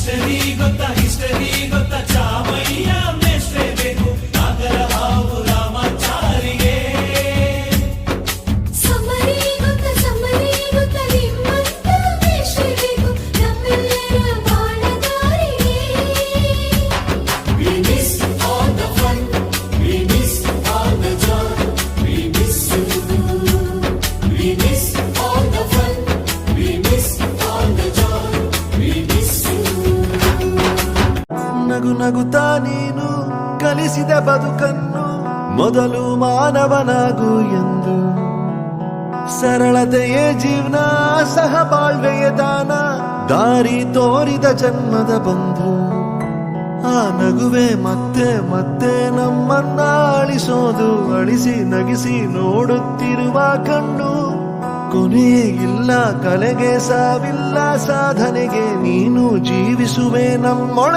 History ಗೊತ್ತಾ ಚಾಮಯ್ಯ ಮೇಷ್ಟ್ರೇ ಬೇಕು ನಾಗರ ಹಾವು ರಾಮಾಚಾರಿಗೆ. ಸಮ್ಮರಿ ಗೊತ್ತಾ ನಿಮ್ಮಂತ ಮೇಷ್ಟ್ರೇ ಬೇಕು ನಮ್ಮೆಲ್ಲರ ಬಾಳಗಾರಿಗೆ. We miss all the fun, we miss all the joy, we miss you. We miss all the fun, we miss all the joy, we miss you. ನಗು ನಗುತ್ತಾ ನೀನು ಕಲಿಸಿದ ಬದುಕನ್ನು ಮೊದಲು ಮಾನವನಾಗು ಎಂದು. ಸರಳತೆಯೇ ಜೀವನ ಸಹಬಾಳ್ವೆಯ ದಾನ ದಾರಿ ತೋರಿದ ಜನ್ಮದ ಬಂಧು. ಆ ನಗುವೆ ಮತ್ತೆ ಮತ್ತೆ ನಮ್ಮನ್ನ ಅಳಿಸೋದು, ಅಳಿಸಿ ನಗಿಸಿ ನೋಡುತ್ತಿರುವ ಕಣ್ಣು. ಕೊನೆಯೇ ಇಲ್ಲ ಕಲೆಗೆ ಸಾವಿಲ್ಲ ಸಾಧನೆಗೆ ನೀನು ಜೀವಿಸುವೆ ನಮ್ಮೊಳ.